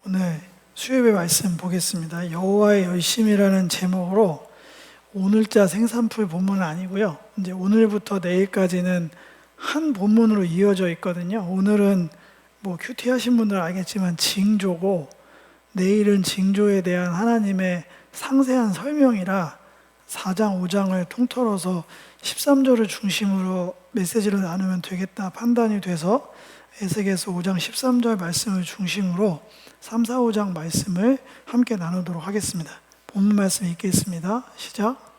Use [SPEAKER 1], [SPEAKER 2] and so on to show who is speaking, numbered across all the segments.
[SPEAKER 1] 오늘 수요예배 말씀 보겠습니다. 여호와의 열심이라는 제목으로 오늘자 생산풀 본문은 아니고요. 이제 오늘부터 내일까지는 한 본문으로 이어져 있거든요. 오늘은 뭐 큐티 하신 분들은 알겠지만 징조고, 내일은 징조에 대한 하나님의 상세한 설명이라 4장, 5장을 통틀어서 13절을 중심으로 메시지를 나누면 되겠다 판단이 돼서 에스겔서 5장 13절 말씀을 중심으로 3, 4, 5장 말씀을 함께 나누도록 하겠습니다. 본문 말씀 읽겠습니다. 시작.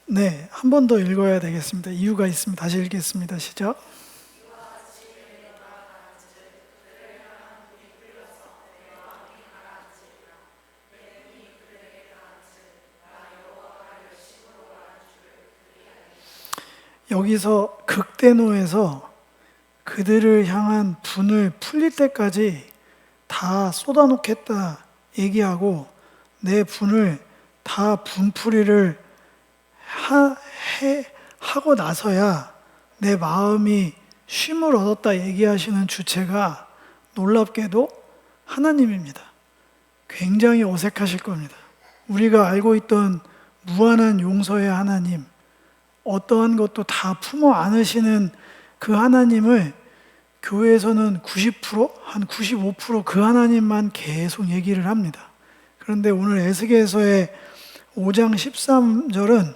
[SPEAKER 1] 네, 한 번 더 읽어야 되겠습니다. 이유가 있습니다. 다시 읽겠습니다. 시작. 여기서 극대노에서 그들을 향한 분을 풀릴 때까지 다 쏟아놓겠다 얘기하고, 내 분을 다 분풀이를 하고 나서야 내 마음이 쉼을 얻었다 얘기하시는 주체가 놀랍게도 하나님입니다. 굉장히 어색하실 겁니다. 우리가 알고 있던 무한한 용서의 하나님, 어떠한 것도 다 품어 안으시는 그 하나님을 교회에서는 90%, 한 95% 그 하나님만 계속 얘기를 합니다. 그런데 오늘 에스겔서의 5장 13절은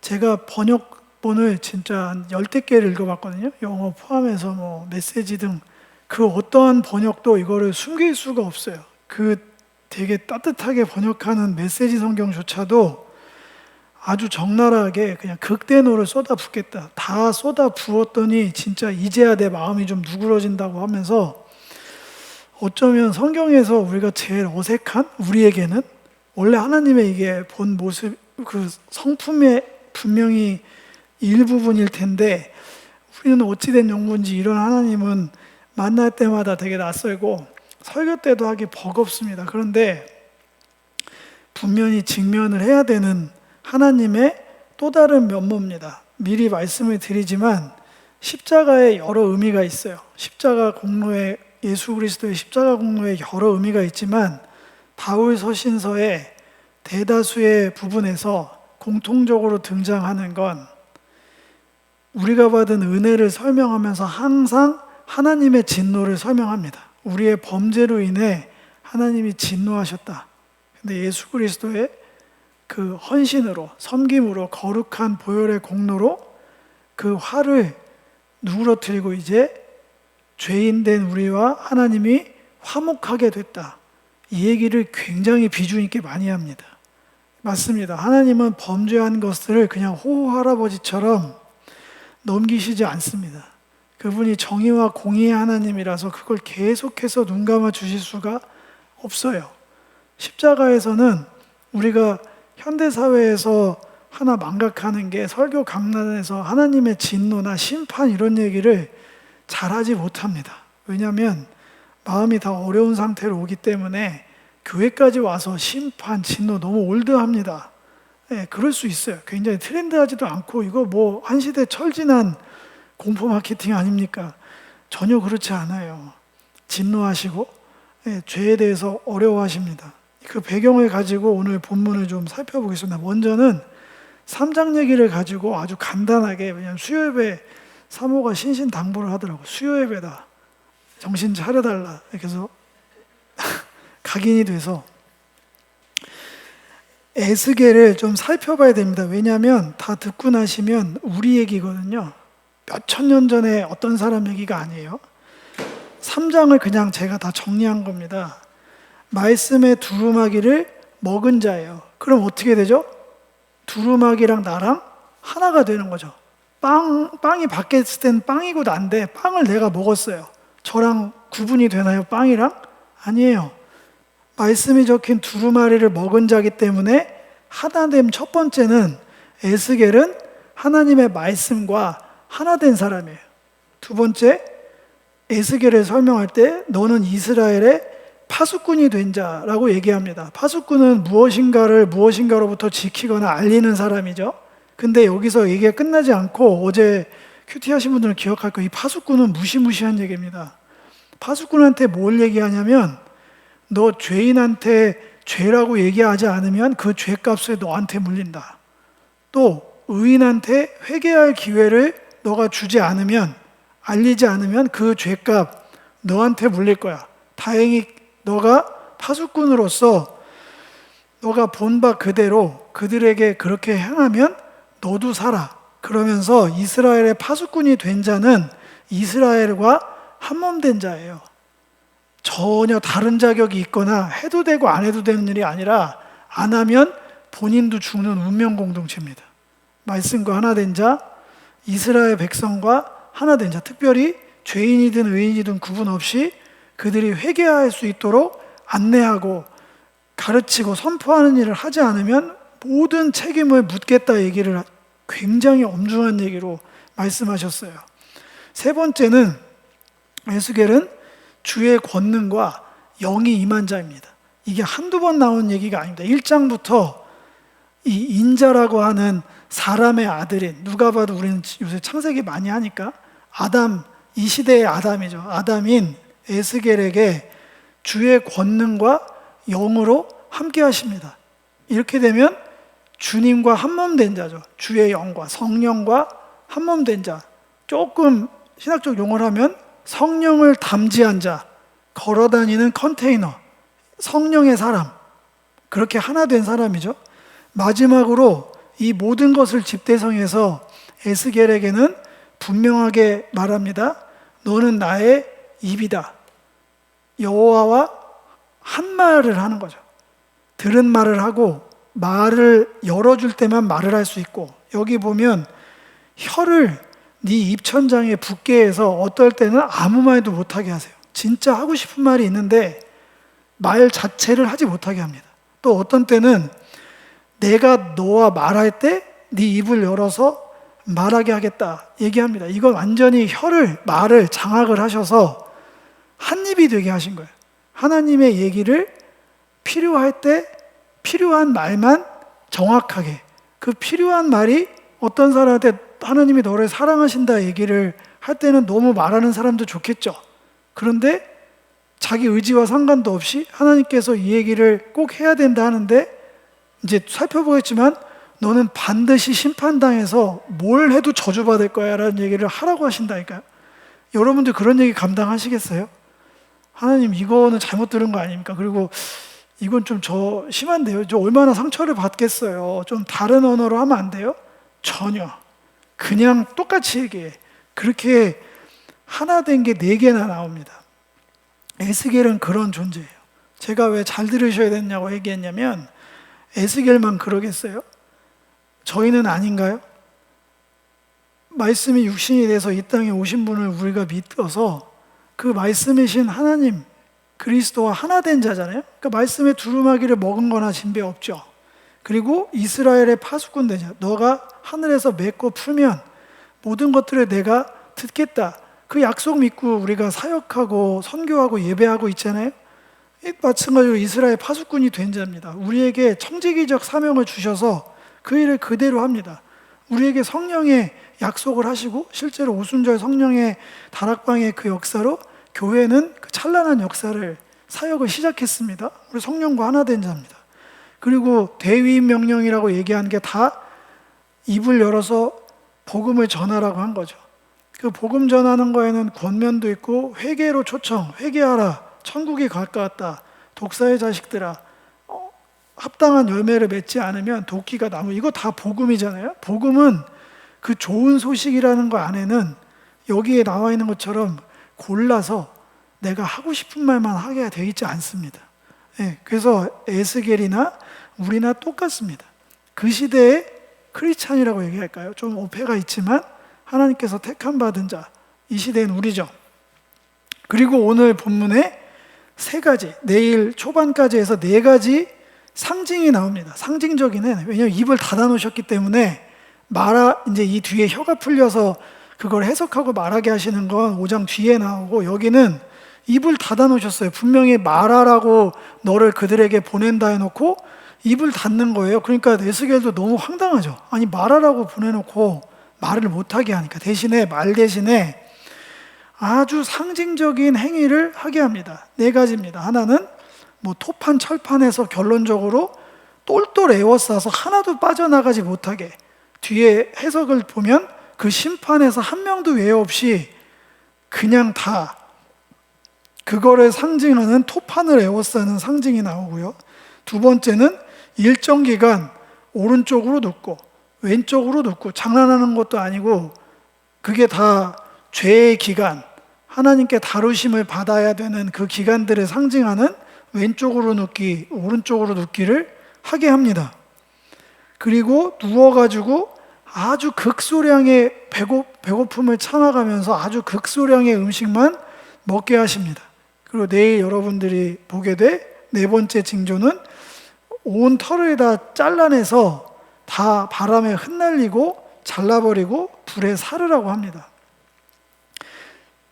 [SPEAKER 1] 제가 번역본을 진짜 한 10대 개를 읽어봤거든요. 영어 포함해서 뭐 메시지 등 그 어떠한 번역도 이거를 숨길 수가 없어요. 그 되게 따뜻하게 번역하는 메시지 성경조차도 아주 적나라하게 그냥 극대노를 쏟아붓겠다, 다 쏟아부었더니 진짜 이제야 내 마음이 좀 누그러진다고 하면서, 어쩌면 성경에서 우리가 제일 어색한, 우리에게는 원래 하나님의 이게 본 모습, 그 성품의 분명히 일부분일 텐데, 우리는 어찌된 연구인지 이런 하나님은 만날 때마다 되게 낯설고 설교 때도 하기 버겁습니다. 그런데 분명히 직면을 해야 되는 하나님의 또 다른 면모입니다. 미리 말씀을 드리지만 십자가에 여러 의미가 있어요. 십자가 공로에, 예수 그리스도의 십자가 공로에 여러 의미가 있지만 바울 서신서의 대다수의 부분에서 공통적으로 등장하는 건 우리가 받은 은혜를 설명하면서 항상 하나님의 진노를 설명합니다. 우리의 범죄로 인해 하나님이 진노하셨다. 근데 예수 그리스도의 그 헌신으로, 섬김으로, 거룩한 보혈의 공로로 그 화를 누그러뜨리고 이제 죄인된 우리와 하나님이 화목하게 됐다. 이 얘기를 굉장히 비중 있게 많이 합니다. 맞습니다. 하나님은 범죄한 것들을 그냥 호호 할아버지처럼 넘기시지 않습니다. 그분이 정의와 공의의 하나님이라서 그걸 계속해서 눈 감아 주실 수가 없어요. 십자가에서는 우리가 현대사회에서 하나 망각하는 게, 설교 강단에서 하나님의 진노나 심판 이런 얘기를 잘하지 못합니다. 왜냐하면 마음이 다 어려운 상태로 오기 때문에 교회까지 와서 심판, 진노 너무 올드합니다. 네, 그럴 수 있어요. 굉장히 트렌드하지도 않고 이거 뭐 한 시대 철진한 공포 마케팅 아닙니까? 전혀 그렇지 않아요. 진노하시고 죄에 대해서 어려워하십니다. 그 배경을 가지고 오늘 본문을 좀 살펴보겠습니다. 먼저는 3장 얘기를 가지고 아주 간단하게, 왜냐하면 수요예배 사모가 신신당부를 하더라고요. 수요예배다, 정신 차려달라, 이렇게 해서 각인이 돼서 에스겔을 좀 살펴봐야 됩니다. 왜냐하면 다 듣고 나시면 우리 얘기거든요. 몇천 년 전에 어떤 사람 얘기가 아니에요. 3장을 그냥 제가 다 정리한 겁니다. 말씀의 두루마기를 먹은 자예요. 그럼 어떻게 되죠? 두루마기랑 나랑 하나가 되는 거죠. 빵이 밖에 있을 땐 빵이고 난데 빵을 내가 먹었어요. 저랑 구분이 되나요? 빵이랑? 아니에요. 말씀이 적힌 두루마리를 먹은 자기 때문에 하나됨 첫 번째는 에스겔은 하나님의 말씀과 하나 된 사람이에요. 두 번째, 에스겔을 설명할 때 너는 이스라엘의 파수꾼이 된 자라고 얘기합니다. 파수꾼은 무엇인가로부터 지키거나 알리는 사람이죠. 근데 여기서 얘기가 끝나지 않고 어제 큐티 하신 분들은 기억할 거예요. 이 파수꾼은 무시무시한 얘기입니다. 파수꾼한테 뭘 얘기하냐면 너 죄인한테 죄라고 얘기하지 않으면 그 죄값을 너한테 물린다. 또 의인한테 회개할 기회를 너가 주지 않으면, 알리지 않으면 그 죄값 너한테 물릴 거야. 다행히 너가 파수꾼으로서 너가 본 바 그대로 그들에게 그렇게 행하면 너도 살아. 그러면서 이스라엘의 파수꾼이 된 자는 이스라엘과 한몸된 자예요. 전혀 다른 자격이 있거나 해도 되고 안 해도 되는 일이 아니라 안 하면 본인도 죽는 운명 공동체입니다. 말씀과 하나 된 자, 이스라엘 백성과 하나 된 자, 특별히 죄인이든 의인이든 구분 없이 그들이 회개할 수 있도록 안내하고 가르치고 선포하는 일을 하지 않으면 모든 책임을 묻겠다 얘기를 굉장히 엄중한 얘기로 말씀하셨어요. 세 번째는 에스겔은 주의 권능과 영이 임한 자입니다. 이게 한두 번 나온 얘기가 아닙니다. 1장부터 이 인자라고 하는 사람의 아들인, 누가 봐도 우리는 요새 창세기 많이 하니까 아담, 이 시대의 아담이죠. 아담인 에스겔에게 주의 권능과 영으로 함께 하십니다. 이렇게 되면 주님과 한몸된 자죠. 주의 영과 성령과 한몸된 자. 조금 신학적 용어를 하면 성령을 담지한 자, 걸어다니는 컨테이너, 성령의 사람, 그렇게 하나 된 사람이죠. 마지막으로 이 모든 것을 집대성해서 에스겔에게는 분명하게 말합니다. 너는 나의 입이다. 여호와와 한 말을 하는 거죠. 들은 말을 하고 말을 열어줄 때만 말을 할 수 있고, 여기 보면 혀를 네 입천장에 붙게 해서 어떨 때는 아무 말도 못하게 하세요. 진짜 하고 싶은 말이 있는데 말 자체를 하지 못하게 합니다. 또 어떤 때는 내가 너와 말할 때 네 입을 열어서 말하게 하겠다 얘기합니다. 이건 완전히 말을 장악을 하셔서 한 입이 되게 하신 거예요. 하나님의 얘기를 필요할 때 필요한 말만 정확하게, 그 필요한 말이 어떤 사람한테 하나님이 너를 사랑하신다 얘기를 할 때는 너무 말하는 사람도 좋겠죠. 그런데 자기 의지와 상관도 없이 하나님께서 이 얘기를 꼭 해야 된다 하는데, 이제 살펴보겠지만 너는 반드시 심판당해서 뭘 해도 저주받을 거야 라는 얘기를 하라고 하신다니까요. 여러분들 그런 얘기 감당하시겠어요? 하나님 이거는 잘못 들은 거 아닙니까? 그리고 이건 좀 저 심한데요. 저 얼마나 상처를 받겠어요. 좀 다른 언어로 하면 안 돼요? 전혀. 그냥 똑같이 얘기해. 그렇게 하나 된 게 4개나 나옵니다. 에스겔은 그런 존재예요. 제가 왜 잘 들으셔야 되냐고 얘기했냐면, 에스겔만 그러겠어요? 저희는 아닌가요? 말씀이 육신이 돼서 이 땅에 오신 분을 우리가 믿어서 그 말씀이신 하나님, 그리스도와 하나 된 자잖아요. 그러니까 말씀의 두루마기를 먹은 거나 진배 없죠. 그리고 이스라엘의 파수꾼 되자. 너가 하늘에서 맺고 풀면 모든 것들을 내가 듣겠다. 그 약속 믿고 우리가 사역하고 선교하고 예배하고 있잖아요. 마찬가지로 이스라엘 파수꾼이 된 자입니다. 우리에게 청지기적 사명을 주셔서 그 일을 그대로 합니다. 우리에게 성령의 약속을 하시고 실제로 오순절 성령의 다락방의 그 역사로 교회는 그 찬란한 역사를, 사역을 시작했습니다. 우리 성령과 하나 된 자입니다. 그리고 대위임 명령이라고 얘기하는 게 다 입을 열어서 복음을 전하라고 한 거죠. 그 복음 전하는 거에는 권면도 있고 회개로 초청, 회개하라, 천국이 가까웠다, 독사의 자식들아, 합당한 열매를 맺지 않으면 도끼가 나무, 이거 다 복음이잖아요. 복음은 그 좋은 소식이라는 거 안에는 여기에 나와 있는 것처럼 골라서 내가 하고 싶은 말만 하게 되어 있지 않습니다. 네, 그래서 에스겔이나 우리나 똑같습니다. 그 시대의 크리스찬이라고 얘기할까요? 좀 오해가 있지만 하나님께서 택함 받은 자, 이 시대는 우리죠. 그리고 오늘 본문에 3가지, 내일 초반까지 해서 4가지 상징이 나옵니다. 상징적인, 왜냐하면 입을 닫아 놓으셨기 때문에 이제 이 뒤에 혀가 풀려서 그걸 해석하고 말하게 하시는 건 5장 뒤에 나오고, 여기는 입을 닫아 놓으셨어요. 분명히 말하라고 너를 그들에게 보낸다 해놓고 입을 닫는 거예요. 그러니까 에스겔도 너무 황당하죠. 아니 말하라고 보내놓고 말을 못하게 하니까 대신에 말 대신에 아주 상징적인 행위를 하게 합니다. 네 가지입니다. 하나는 뭐 토판 철판에서 결론적으로 똘똘 에워싸서 하나도 빠져나가지 못하게, 뒤에 해석을 보면 그 심판에서 한 명도 외 없이 그냥 다 그거를 상징하는 토판을 에워싸는 상징이 나오고요. 두 번째는 일정 기간 오른쪽으로 눕고 왼쪽으로 눕고, 장난하는 것도 아니고 그게 다 죄의 기간, 하나님께 다루심을 받아야 되는 그 기간들을 상징하는 왼쪽으로 눕기, 오른쪽으로 눕기를 하게 합니다. 그리고 누워가지고 아주 극소량의 배고픔을 참아가면서 아주 극소량의 음식만 먹게 하십니다. 그리고 내일 여러분들이 보게 될 네 번째 징조는 온 털을 다 잘라내서 다 바람에 흩날리고 잘라버리고 불에 사르라고 합니다.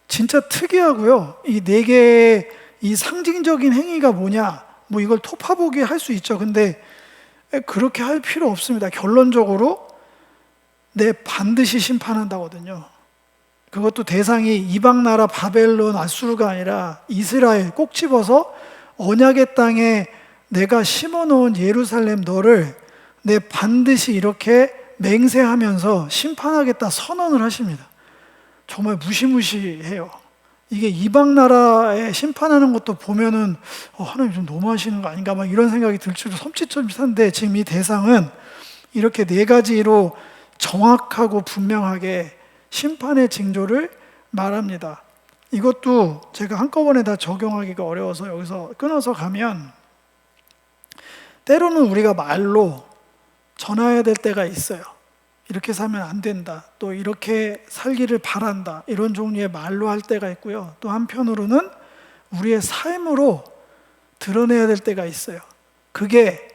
[SPEAKER 1] 진짜 특이하고요. 이 네 개의 이 상징적인 행위가 뭐냐, 뭐 이걸 토파보기 할 수 있죠. 근데 그렇게 할 필요 없습니다. 결론적으로 반드시 심판한다거든요. 그것도 대상이 이방 나라 바벨론, 아수르가 아니라 이스라엘, 꼭 집어서 언약의 땅에 내가 심어놓은 예루살렘 너를 반드시 이렇게 맹세하면서 심판하겠다 선언을 하십니다. 정말 무시무시해요. 이게 이방 나라에 심판하는 것도 보면은 하나님 좀 너무하시는 거 아닌가 막 이런 생각이 들 줄도 섬찟섬찟한데, 지금 이 대상은 이렇게 네 가지로 정확하고 분명하게 심판의 징조를 말합니다. 이것도 제가 한꺼번에 다 적용하기가 어려워서 여기서 끊어서 가면, 때로는 우리가 말로 전해야 될 때가 있어요. 이렇게 살면 안 된다, 또 이렇게 살기를 바란다, 이런 종류의 말로 할 때가 있고요. 또 한편으로는 우리의 삶으로 드러내야 될 때가 있어요. 그게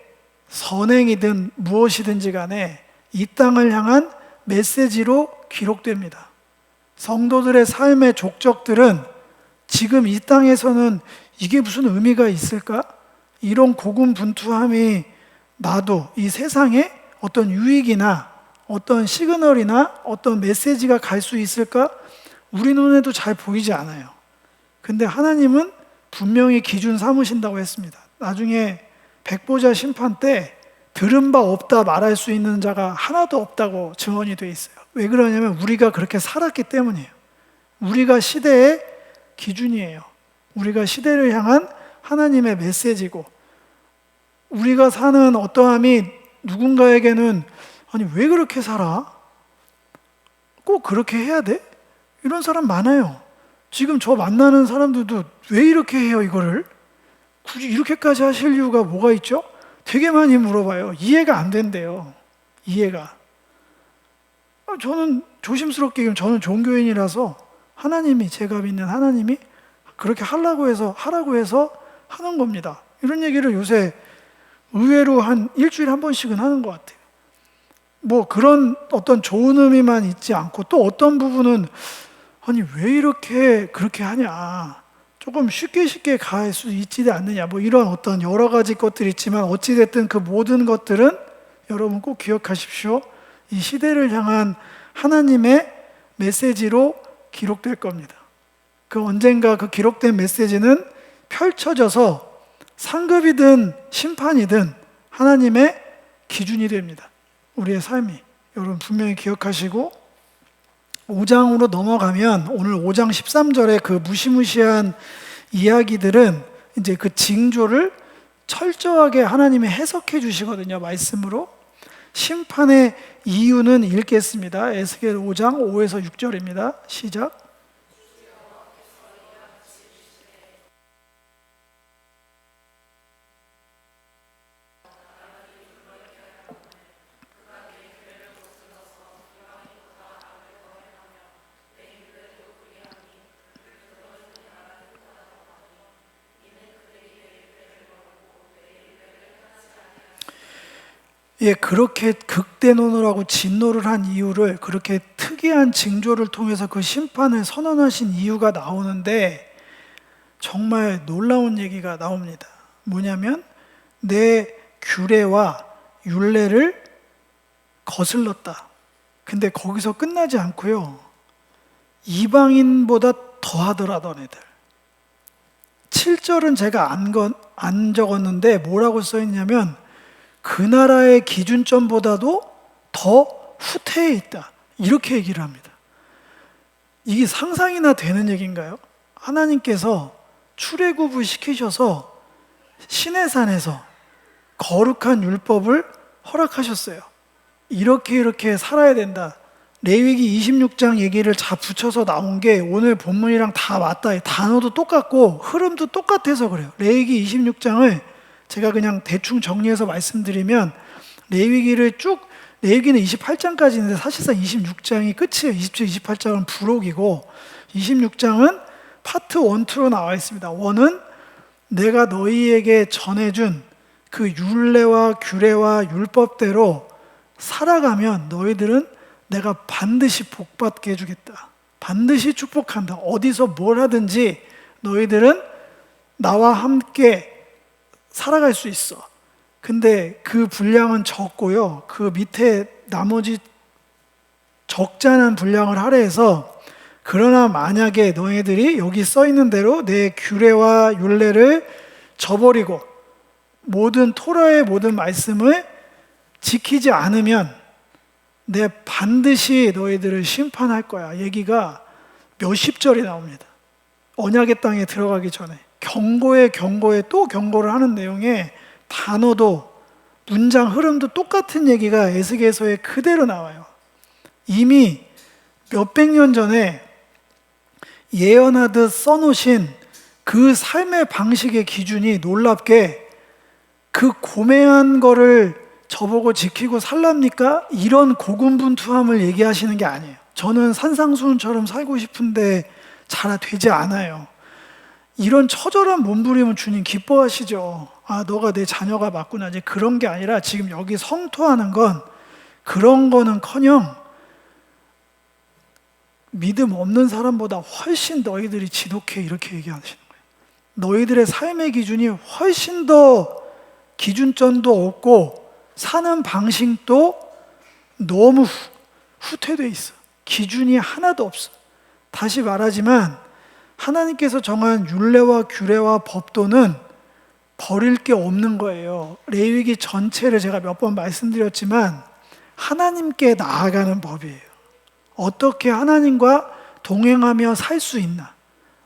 [SPEAKER 1] 선행이든 무엇이든지 간에 이 땅을 향한 메시지로 기록됩니다. 성도들의 삶의 족적들은 지금 이 땅에서는 이게 무슨 의미가 있을까? 이런 고군분투함이 나도 이 세상에 어떤 유익이나 어떤 시그널이나 어떤 메시지가 갈 수 있을까? 우리 눈에도 잘 보이지 않아요. 근데 하나님은 분명히 기준 삼으신다고 했습니다. 나중에 백보자 심판 때 들은 바 없다 말할 수 있는 자가 하나도 없다고 증언이 돼 있어요. 왜 그러냐면 우리가 그렇게 살았기 때문이에요. 우리가 시대의 기준이에요. 우리가 시대를 향한 하나님의 메시지고, 우리가 사는 어떠함이 누군가에게는 아니 왜 그렇게 살아? 꼭 그렇게 해야 돼? 이런 사람 많아요. 지금 저 만나는 사람들도 왜 이렇게 해요 이거를? 굳이 이렇게까지 하실 이유가 뭐가 있죠? 되게 많이 물어봐요. 이해가 안 된대요. 이해가. 저는 조심스럽게 얘기하면 저는 종교인이라서 하나님이, 제가 믿는 하나님이 그렇게 하라고 해서 하는 겁니다. 이런 얘기를 요새 의외로 한 일주일에 한 번씩은 하는 것 같아요. 뭐 그런 어떤 좋은 의미만 있지 않고, 또 어떤 부분은 아니 왜 이렇게 그렇게 하냐, 조금 쉽게 갈 수 있지 않느냐, 뭐 이런 어떤 여러 가지 것들이 있지만, 어찌됐든 그 모든 것들은 여러분 꼭 기억하십시오. 이 시대를 향한 하나님의 메시지로 기록될 겁니다. 그 언젠가 그 기록된 메시지는 펼쳐져서 상급이든 심판이든 하나님의 기준이 됩니다. 우리의 삶이. 여러분 분명히 기억하시고, 5장으로 넘어가면 오늘 5장 13절의 그 무시무시한 이야기들은 이제 그 징조를 철저하게 하나님이 해석해 주시거든요. 말씀으로. 심판의 이유는 읽겠습니다. 에스겔 5장 5에서 6절입니다. 시작. 예, 그렇게 극대노를 하고 진노를 한 이유를, 그렇게 특이한 징조를 통해서 그 심판을 선언하신 이유가 나오는데, 정말 놀라운 얘기가 나옵니다. 뭐냐면 내 규례와 율례를 거슬렀다. 근데 거기서 끝나지 않고요. 이방인보다 더하더라 너네들. 7절은 제가 안 적었는데 뭐라고 써있냐면 그 나라의 기준점보다도 더 후퇴해 있다. 이렇게 얘기를 합니다. 이게 상상이나 되는 얘기인가요? 하나님께서 출애굽을 시키셔서 시내산에서 거룩한 율법을 허락하셨어요. 이렇게 살아야 된다. 레위기 26장 얘기를 다 붙여서 나온 게 오늘 본문이랑 다 맞다. 단어도 똑같고 흐름도 똑같아서 그래요. 레위기 26장을 제가 그냥 대충 정리해서 말씀드리면 레위기는 28장까지 있는데 사실상 26장이 끝이에요. 27, 28장은 부록이고 26장은 파트 1, 2로 나와 있습니다. 1은 내가 너희에게 전해준 그 율례와 규례와 율법대로 살아가면 너희들은 내가 반드시 복받게 해주겠다. 반드시 축복한다. 어디서 뭘 하든지 너희들은 나와 함께 살아갈 수 있어. 근데 그 분량은 적고요. 그 밑에 나머지 적잖은 분량을 할애해서 그러나 만약에 너희들이 여기 써 있는 대로 내 규례와 율례를 저버리고 모든 토라의 모든 말씀을 지키지 않으면 내 반드시 너희들을 심판할 거야. 얘기가 몇십 절이 나옵니다. 언약의 땅에 들어가기 전에 경고에 또 경고를 하는 내용에 단어도 문장 흐름도 똑같은 얘기가 에스겔서에 그대로 나와요. 이미 몇백 년 전에 예언하듯 써놓으신 그 삶의 방식의 기준이 놀랍게 그 고매한 거를 저보고 지키고 살랍니까? 이런 고군분투함을 얘기하시는 게 아니에요. 저는 산상수훈처럼 살고 싶은데 잘 되지 않아요. 이런 처절한 몸부림은 주님 기뻐하시죠. 아, 너가 내 자녀가 맞구나. 이제 그런 게 아니라 지금 여기 성토하는 건 그런 거는커녕 믿음 없는 사람보다 훨씬 너희들이 지독해 이렇게 얘기하시는 거예요. 너희들의 삶의 기준이 훨씬 더 기준점도 없고 사는 방식도 너무 후퇴돼 있어. 기준이 하나도 없어. 다시 말하지만 하나님께서 정한 율례와 규례와 법도는 버릴 게 없는 거예요. 레위기 전체를 제가 몇 번 말씀드렸지만 하나님께 나아가는 법이에요. 어떻게 하나님과 동행하며 살 수 있나?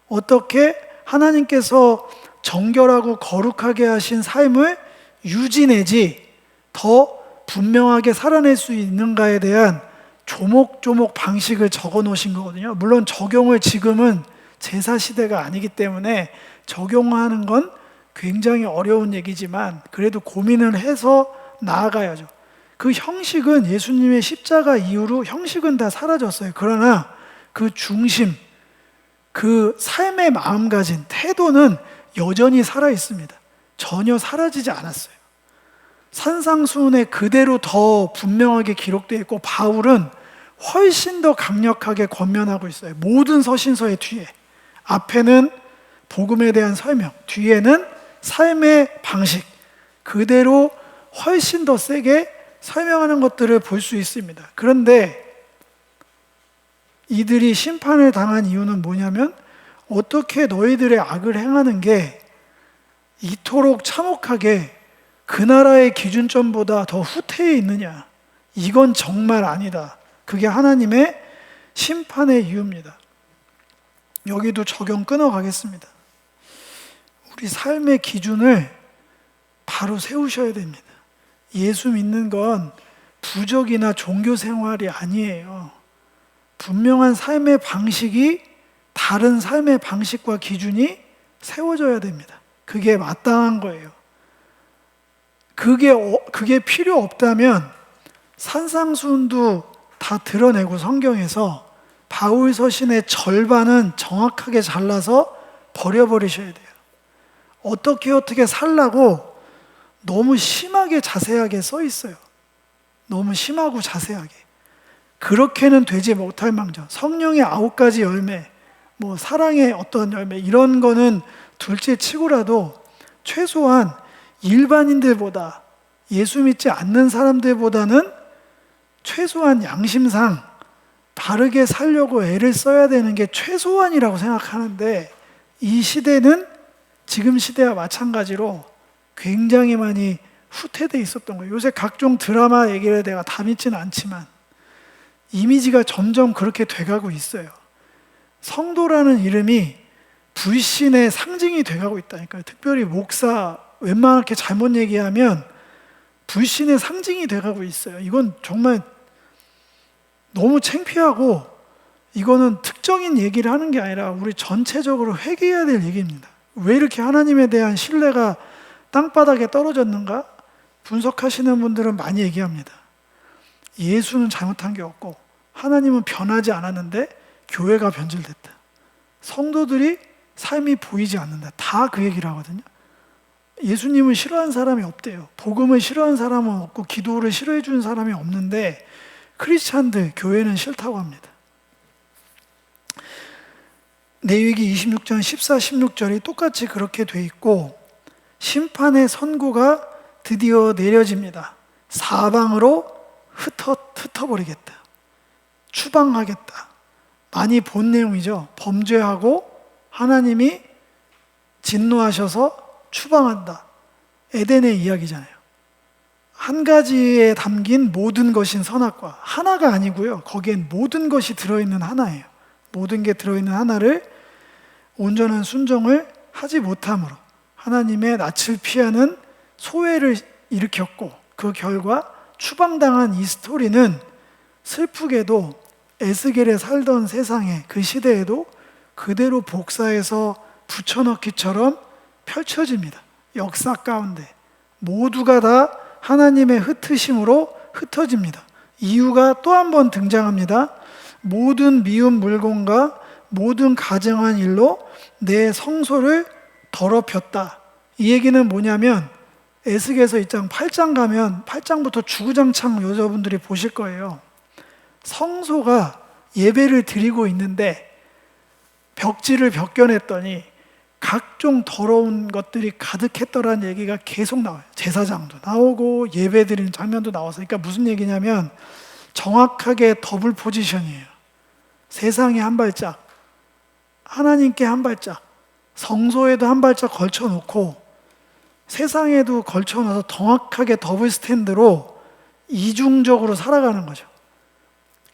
[SPEAKER 1] 어떻게 하나님께서 정결하고 거룩하게 하신 삶을 유지내지 더 분명하게 살아낼 수 있는가에 대한 조목조목 방식을 적어 놓으신 거거든요. 물론 적용을 지금은 제사 시대가 아니기 때문에 적용하는 건 굉장히 어려운 얘기지만 그래도 고민을 해서 나아가야죠. 그 형식은 예수님의 십자가 이후로 형식은 다 사라졌어요. 그러나 그 중심, 그 삶의 마음가짐, 태도는 여전히 살아 있습니다. 전혀 사라지지 않았어요. 산상수훈에 그대로 더 분명하게 기록되어 있고 바울은 훨씬 더 강력하게 권면하고 있어요. 모든 서신서의 뒤에 앞에는 복음에 대한 설명, 뒤에는 삶의 방식 그대로 훨씬 더 세게 설명하는 것들을 볼 수 있습니다. 그런데 이들이 심판을 당한 이유는 뭐냐면 어떻게 너희들의 악을 행하는 게 이토록 참혹하게 그 나라의 기준점보다 더 후퇴해 있느냐. 이건 정말 아니다. 그게 하나님의 심판의 이유입니다. 여기도 적용 끊어가겠습니다. 우리 삶의 기준을 바로 세우셔야 됩니다. 예수 믿는 건 부적이나 종교 생활이 아니에요. 분명한 삶의 방식이 다른 삶의 방식과 기준이 세워져야 됩니다. 그게 마땅한 거예요. 그게 필요 없다면 산상수훈도 다 드러내고 성경에서 바울 서신의 절반은 정확하게 잘라서 버려버리셔야 돼요. 어떻게 살라고 너무 심하게 자세하게 써 있어요. 너무 심하고 자세하게. 그렇게는 되지 못할 망정. 성령의 9가지 열매, 사랑의 어떤 열매 이런 거는 둘째 치고라도 최소한 일반인들보다, 예수 믿지 않는 사람들보다는 최소한 양심상 바르게 살려고 애를 써야 되는 게 최소한이라고 생각하는데, 이 시대는 지금 시대와 마찬가지로 굉장히 많이 후퇴돼 있었던 거예요. 요새 각종 드라마 얘기를 내가 다 믿지는 않지만 이미지가 점점 그렇게 돼가고 있어요. 성도라는 이름이 불신의 상징이 돼가고 있다니까요. 특별히 목사 웬만하게 잘못 얘기하면 불신의 상징이 돼가고 있어요. 이건 정말 너무 창피하고, 이거는 특정인 얘기를 하는 게 아니라 우리 전체적으로 회개해야 될 얘기입니다. 왜 이렇게 하나님에 대한 신뢰가 땅바닥에 떨어졌는가? 분석하시는 분들은 많이 얘기합니다. 예수는 잘못한 게 없고 하나님은 변하지 않았는데 교회가 변질됐다. 성도들이 삶이 보이지 않는다. 다 그 얘기를 하거든요. 예수님을 싫어하는 사람이 없대요. 복음을 싫어하는 사람은 없고 기도를 싫어해 주는 사람이 없는데 크리스찬들, 교회는 싫다고 합니다. 레위기 26장 14, 16절이 똑같이 그렇게 돼 있고, 심판의 선고가 드디어 내려집니다. 사방으로 흩어버리겠다. 추방하겠다. 많이 본 내용이죠. 범죄하고 하나님이 진노하셔서 추방한다. 에덴의 이야기잖아요. 한 가지에 담긴 모든 것인 선악과, 하나가 아니고요. 거기엔 모든 것이 들어있는 하나예요. 모든 게 들어있는 하나를 온전한 순종을 하지 못함으로 하나님의 낯을 피하는 소외를 일으켰고, 그 결과 추방당한 이 스토리는 슬프게도 에스겔에 살던 세상에, 그 시대에도 그대로 복사해서 붙여넣기처럼 펼쳐집니다. 역사 가운데 모두가 다 하나님의 흩으심으로 흩어집니다. 이유가 또 한 번 등장합니다. 모든 미운 물건과 모든 가증한 일로 내 성소를 더럽혔다. 이 얘기는 뭐냐면, 에스겔서 2장 8장 가면 8장부터 주구장창 여자분들이 보실 거예요. 성소가 예배를 드리고 있는데 벽지를 벗겨냈더니 각종 더러운 것들이 가득했더라는 얘기가 계속 나와요. 제사장도 나오고 예배 드리는 장면도 나와서. 그러니까 무슨 얘기냐면 정확하게 더블 포지션이에요. 세상에 한 발짝, 하나님께 한 발짝, 성소에도 한 발짝 걸쳐놓고 세상에도 걸쳐놔서 정확하게 더블 스탠드로 이중적으로 살아가는 거죠.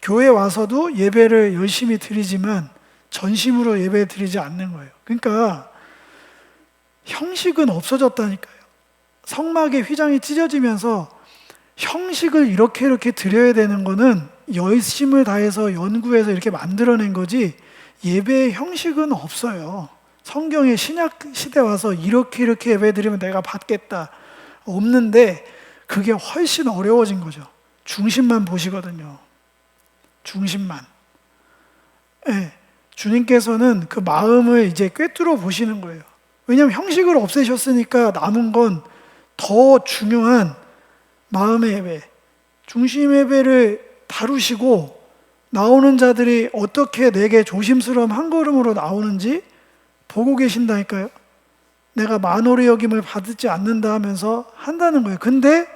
[SPEAKER 1] 교회 와서도 예배를 열심히 드리지만 전심으로 예배 드리지 않는 거예요. 그러니까 형식은 없어졌다니까요. 성막의 휘장이 찢어지면서 형식을 이렇게 드려야 되는 거는 열심을 다해서 연구해서 이렇게 만들어낸 거지, 예배의 형식은 없어요. 성경의 신약 시대 와서 이렇게 예배 드리면 내가 받겠다 없는데, 그게 훨씬 어려워진 거죠. 중심만 보시거든요. 중심만. 네. 주님께서는 그 마음을 이제 꿰뚫어 보시는 거예요. 왜냐하면 형식을 없애셨으니까 남은 건 더 중요한 마음의 예배, 중심 예배를 다루시고, 나오는 자들이 어떻게 내게 조심스러움 한 걸음으로 나오는지 보고 계신다니까요. 내가 만홀의 여김을 받지 않는다 하면서 한다는 거예요. 근데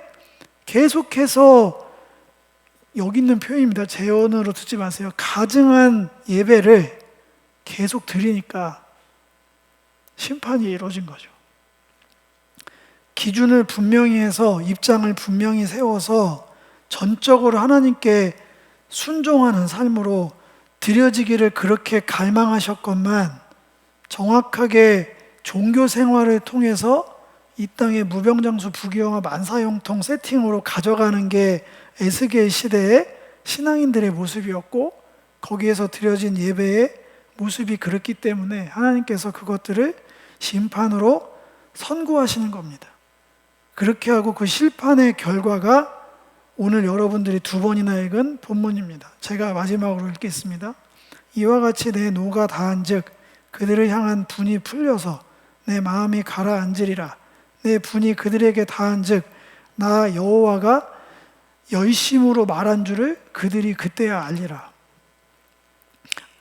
[SPEAKER 1] 계속해서, 여기 있는 표현입니다. 제 언어로 듣지 마세요. 가증한 예배를 계속 드리니까 심판이 이루어진 거죠. 기준을 분명히 해서, 입장을 분명히 세워서 전적으로 하나님께 순종하는 삶으로 드려지기를 그렇게 갈망하셨건만, 정확하게 종교 생활을 통해서 이 땅의 무병장수 부귀영화 만사형통 세팅으로 가져가는 게 에스겔 시대의 신앙인들의 모습이었고, 거기에서 드려진 예배의 모습이 그렇기 때문에 하나님께서 그것들을 심판으로 선고하시는 겁니다. 그렇게 하고 그 심판의 결과가 오늘 여러분들이 두 번이나 읽은 본문입니다. 제가 마지막으로 읽겠습니다. 이와 같이 내 노가 다한즉 그들을 향한 분이 풀려서 내 마음이 가라앉으리라. 내 분이 그들에게 다한즉 나 여호와가 열심으로 말한 줄을 그들이 그때야 알리라.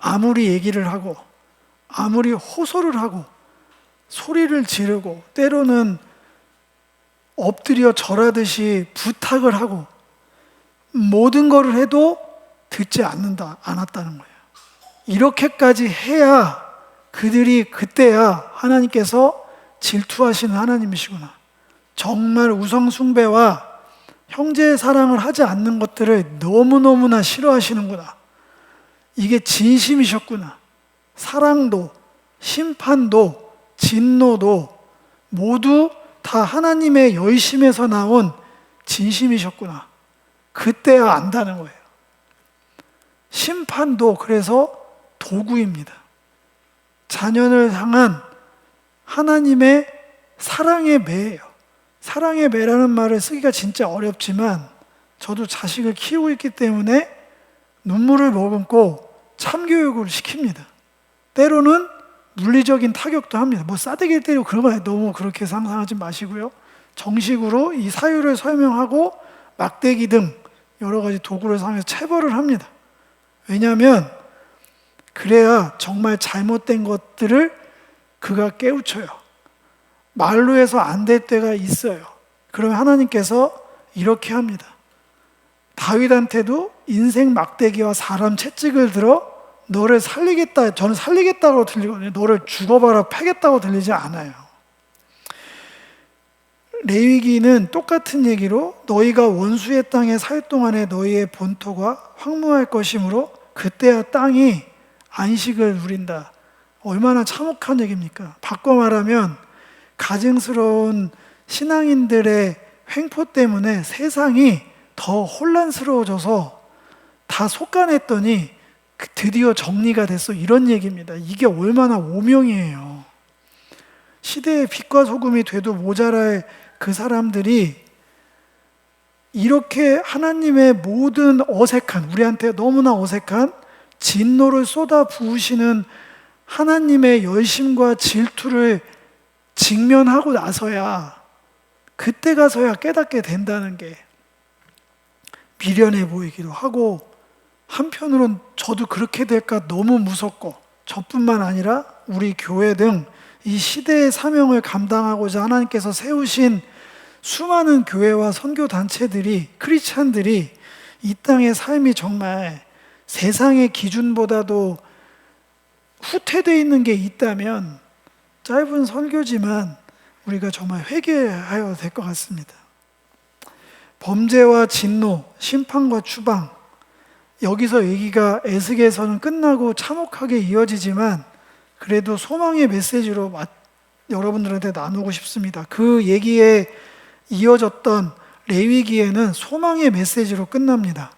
[SPEAKER 1] 아무리 얘기를 하고 아무리 호소를 하고 소리를 지르고 때로는 엎드려 절하듯이 부탁을 하고 모든 것을 해도 듣지 않았다는 거예요. 이렇게까지 해야 그때야 하나님께서 질투하시는 하나님이시구나. 정말 우상 숭배와 형제의 사랑을 하지 않는 것들을 너무너무나 싫어하시는구나. 이게 진심이셨구나. 사랑도 심판도 진노도 모두 다 하나님의 열심에서 나온 진심이셨구나. 그때야 안다는 거예요. 심판도 그래서 도구입니다. 자녀를 향한 하나님의 사랑의 매예요. 사랑의 매라는 말을 쓰기가 진짜 어렵지만 저도 자식을 키우고 있기 때문에 눈물을 머금고 참교육을 시킵니다. 때로는 물리적인 타격도 합니다. 뭐 싸대기를 때리고 그런 거 너무 그렇게 상상하지 마시고요. 정식으로 이 사유를 설명하고 막대기 등 여러 가지 도구를 사용해서 체벌을 합니다. 왜냐하면 그래야 정말 잘못된 것들을 그가 깨우쳐요. 말로 해서 안 될 때가 있어요. 그러면 하나님께서 이렇게 합니다. 다윗한테도 인생 막대기와 사람 채찍을 들어 너를 살리겠다, 저는 살리겠다고 들리거든요. 너를 죽어봐라 패겠다고 들리지 않아요. 레위기는 똑같은 얘기로 너희가 원수의 땅에 살 동안에 너희의 본토가 황무할 것이므로 그때야 땅이 안식을 누린다. 얼마나 참혹한 얘기입니까? 바꿔 말하면 가증스러운 신앙인들의 횡포 때문에 세상이 더 혼란스러워져서 다 속간했더니 드디어 정리가 됐어. 이런 얘기입니다. 이게 얼마나 오명이에요. 시대의 빛과 소금이 돼도 모자랄 그 사람들이 이렇게 하나님의 모든 어색한, 우리한테 너무나 어색한 진노를 쏟아 부으시는 하나님의 열심과 질투를 직면하고 나서야, 그때 가서야 깨닫게 된다는 게 미련해 보이기도 하고, 한편으론 저도 그렇게 될까 너무 무섭고, 저뿐만 아니라 우리 교회 등 이 시대의 사명을 감당하고자 하나님께서 세우신 수많은 교회와 선교단체들이, 크리스찬들이 이 땅의 삶이 정말 세상의 기준보다도 후퇴되어 있는 게 있다면 짧은 설교지만 우리가 정말 회개하여야 될 것 같습니다. 범죄와 진노, 심판과 추방, 여기서 얘기가 에스겔서는 끝나고 참혹하게 이어지지만 그래도 소망의 메시지로 여러분들한테 나누고 싶습니다. 그 얘기에 이어졌던 레위기에는 소망의 메시지로 끝납니다.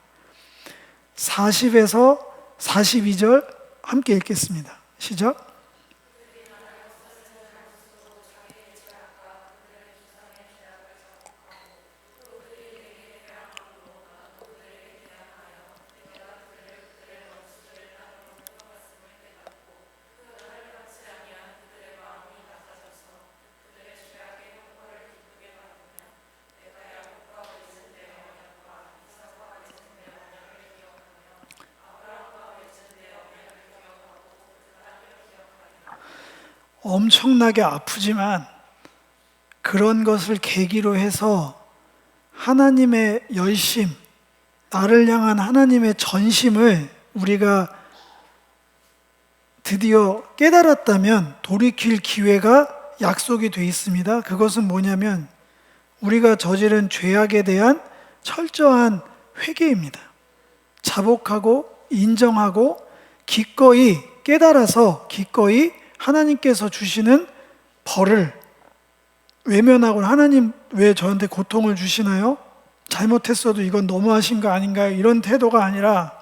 [SPEAKER 1] 40에서 42절 함께 읽겠습니다. 시작. 엄청나게 아프지만 그런 것을 계기로 해서 하나님의 열심, 나를 향한 하나님의 전심을 우리가 드디어 깨달았다면 돌이킬 기회가 약속이 되어 있습니다. 그것은 뭐냐면 우리가 저지른 죄악에 대한 철저한 회개입니다. 자복하고 인정하고 기꺼이 깨달아서 기꺼이 하나님께서 주시는 벌을 외면하고, 하나님 왜 저한테 고통을 주시나요? 잘못했어도 이건 너무하신 거 아닌가요? 이런 태도가 아니라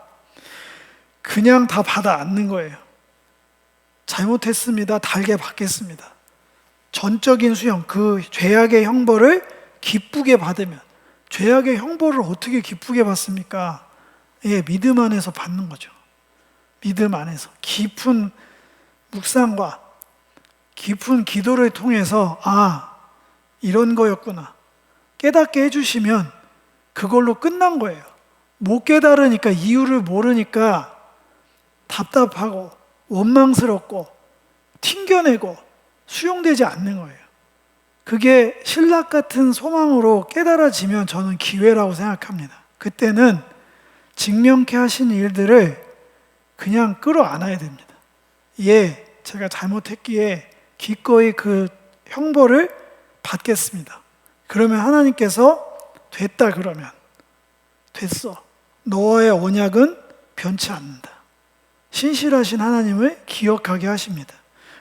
[SPEAKER 1] 그냥 다 받아 안는 거예요. 잘못했습니다. 달게 받겠습니다. 전적인 수용, 그 죄악의 형벌을 기쁘게 받으면, 죄악의 형벌을 어떻게 기쁘게 받습니까? 예, 믿음 안에서 받는 거죠. 믿음 안에서 깊은 묵상과 깊은 기도를 통해서 이런 거였구나 깨닫게 해주시면 그걸로 끝난 거예요. 못 깨달으니까, 이유를 모르니까 답답하고 원망스럽고 튕겨내고 수용되지 않는 거예요. 그게 신락 같은 소망으로 깨달아지면 저는 기회라고 생각합니다. 그때는 직면케 하신 일들을 그냥 끌어안아야 됩니다. 예, 제가 잘못했기에 기꺼이 그 형벌을 받겠습니다. 그러면 하나님께서 됐다 그러면 됐어. 너와의 언약은 변치 않는다. 신실하신 하나님을 기억하게 하십니다.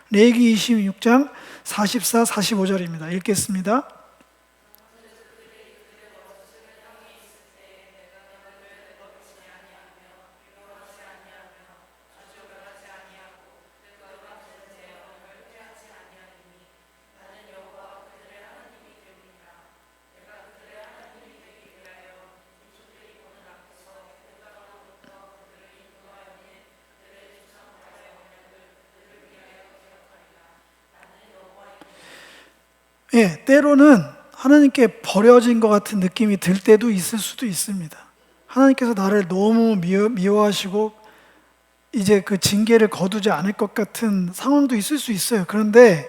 [SPEAKER 1] 레위기 26장 44, 45절입니다. 읽겠습니다. 예, 때로는 하나님께 버려진 것 같은 느낌이 들 때도 있을 수도 있습니다. 하나님께서 나를 너무 미워하시고 이제 그 징계를 거두지 않을 것 같은 상황도 있을 수 있어요. 그런데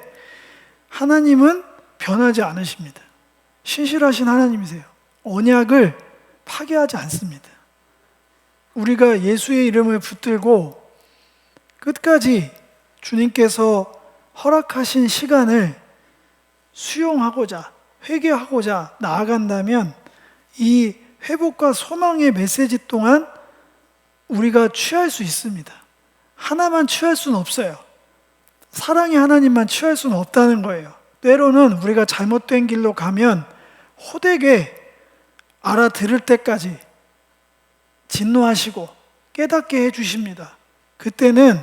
[SPEAKER 1] 하나님은 변하지 않으십니다. 신실하신 하나님이세요. 언약을 파괴하지 않습니다. 우리가 예수의 이름을 붙들고 끝까지 주님께서 허락하신 시간을 수용하고자, 회개하고자 나아간다면 이 회복과 소망의 메시지 동안 우리가 취할 수 있습니다. 하나만 취할 수는 없어요. 사랑의 하나님만 취할 수는 없다는 거예요. 때로는 우리가 잘못된 길로 가면 호되게 알아들을 때까지 진노하시고 깨닫게 해주십니다. 그때는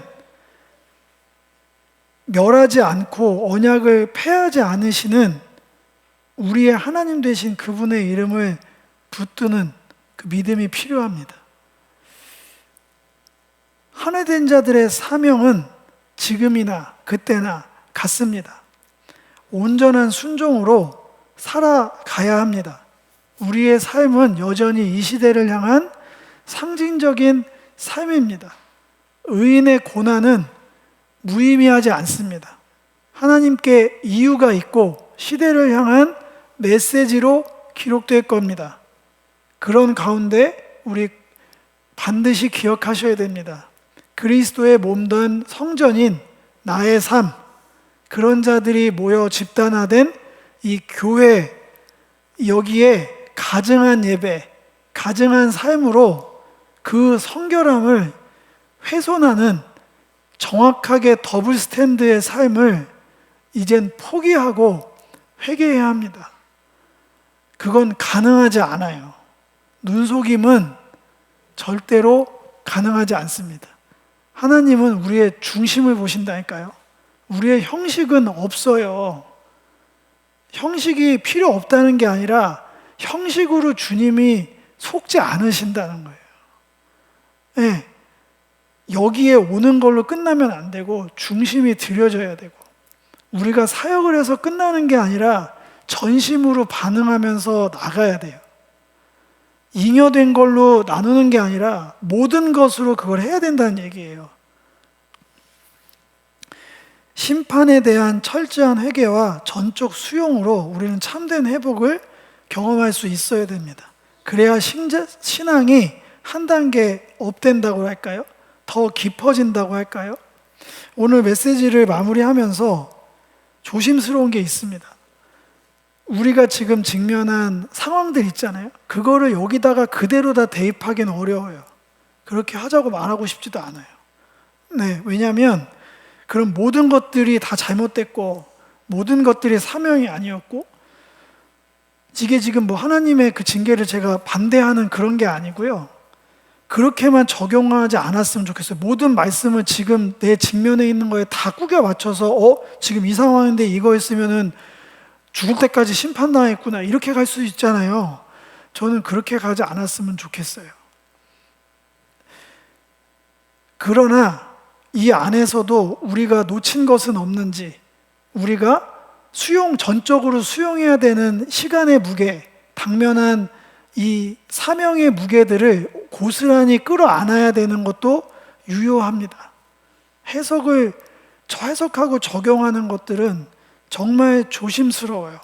[SPEAKER 1] 멸하지 않고 언약을 폐하지 않으시는 우리의 하나님 되신 그분의 이름을 붙드는 그 믿음이 필요합니다. 하나된 자들의 사명은 지금이나 그때나 같습니다. 온전한 순종으로 살아가야 합니다. 우리의 삶은 여전히 이 시대를 향한 상징적인 삶입니다. 의인의 고난은 무의미하지 않습니다. 하나님께 이유가 있고 시대를 향한 메시지로 기록될 겁니다. 그런 가운데 우리 반드시 기억하셔야 됩니다. 그리스도의 몸된 성전인 나의 삶, 그런 자들이 모여 집단화된 이 교회, 여기에 가증한 예배, 가증한 삶으로 그 성결함을 훼손하는 정확하게 더블 스탠드의 삶을 이젠 포기하고 회개해야 합니다. 그건 가능하지 않아요. 눈속임은 절대로 가능하지 않습니다. 하나님은 우리의 중심을 보신다니까요. 우리의 형식은 없어요. 형식이 필요 없다는 게 아니라 형식으로 주님이 속지 않으신다는 거예요. 네. 여기에 오는 걸로 끝나면 안 되고 중심이 들여져야 되고, 우리가 사역을 해서 끝나는 게 아니라 전심으로 반응하면서 나가야 돼요. 잉여된 걸로 나누는 게 아니라 모든 것으로 그걸 해야 된다는 얘기예요. 심판에 대한 철저한 회개와 전적 수용으로 우리는 참된 회복을 경험할 수 있어야 됩니다. 그래야 신앙이 한 단계 업된다고 할까요? 더 깊어진다고 할까요? 오늘 메시지를 마무리하면서 조심스러운 게 있습니다. 우리가 지금 직면한 상황들 있잖아요. 그거를 여기다가 그대로 다 대입하기는 어려워요. 그렇게 하자고 말하고 싶지도 않아요. 네, 왜냐하면 그런 모든 것들이 다 잘못됐고 모든 것들이 사명이 아니었고, 이게 지금 뭐 하나님의 그 징계를 제가 반대하는 그런 게 아니고요. 그렇게만 적용하지 않았으면 좋겠어요. 모든 말씀을 지금 내 직면에 있는 거에 다 꾸겨 맞춰서 지금 이 상황인데 이거 했으면은 죽을 때까지 심판당했구나, 이렇게 갈 수 있잖아요. 저는 그렇게 가지 않았으면 좋겠어요. 그러나 이 안에서도 우리가 놓친 것은 없는지, 우리가 전적으로 수용해야 되는 시간의 무게, 당면한 이 사명의 무게들을 고스란히 끌어안아야 되는 것도 유효합니다. 해석을 저 해석하고 적용하는 것들은 정말 조심스러워요.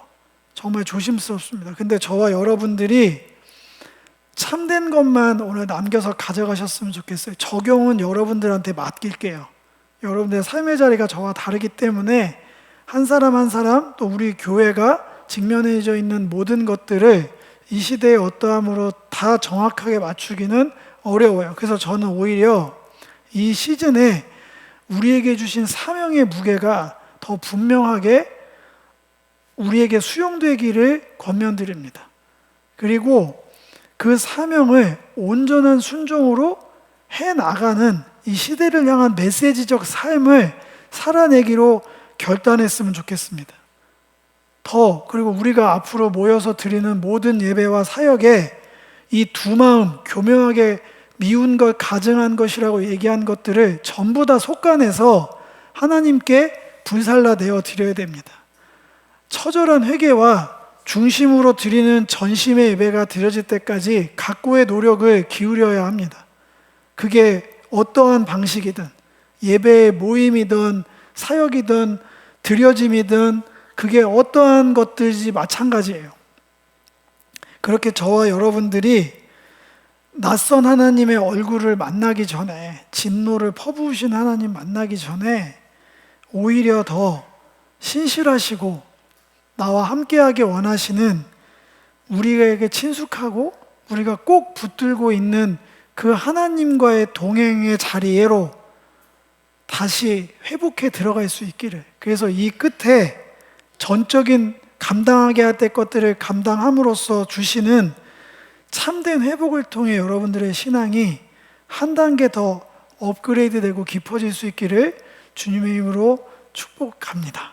[SPEAKER 1] 정말 조심스럽습니다. 근데 저와 여러분들이 참된 것만 오늘 남겨서 가져가셨으면 좋겠어요. 적용은 여러분들한테 맡길게요. 여러분들의 삶의 자리가 저와 다르기 때문에 한 사람 한 사람, 또 우리 교회가 직면해져 있는 모든 것들을 이 시대의 어떠함으로 다 정확하게 맞추기는 어려워요. 그래서 저는 오히려 이 시즌에 우리에게 주신 사명의 무게가 더 분명하게 우리에게 수용되기를 권면드립니다. 그리고 그 사명을 온전한 순종으로 해나가는 이 시대를 향한 메시지적 삶을 살아내기로 결단했으면 좋겠습니다. 그리고 우리가 앞으로 모여서 드리는 모든 예배와 사역에 이 두 마음, 교묘하게 미운 것, 가증한 것이라고 얘기한 것들을 전부 다 속아내서 하나님께 불살라내어 드려야 됩니다. 처절한 회개와 중심으로 드리는 전심의 예배가 드려질 때까지 각고의 노력을 기울여야 합니다. 그게 어떠한 방식이든 예배의 모임이든 사역이든 드려짐이든 그게 어떠한 것들인지 마찬가지예요. 그렇게 저와 여러분들이 낯선 하나님의 얼굴을 만나기 전에, 진노를 퍼부으신 하나님 만나기 전에 오히려 더 신실하시고 나와 함께하기 원하시는, 우리에게 친숙하고 우리가 꼭 붙들고 있는 그 하나님과의 동행의 자리로 다시 회복해 들어갈 수 있기를. 그래서 이 끝에 전적인 감당하게 할 때 것들을 감당함으로써 주시는 참된 회복을 통해 여러분들의 신앙이 한 단계 더 업그레이드 되고 깊어질 수 있기를 주님의 이름으로 축복합니다.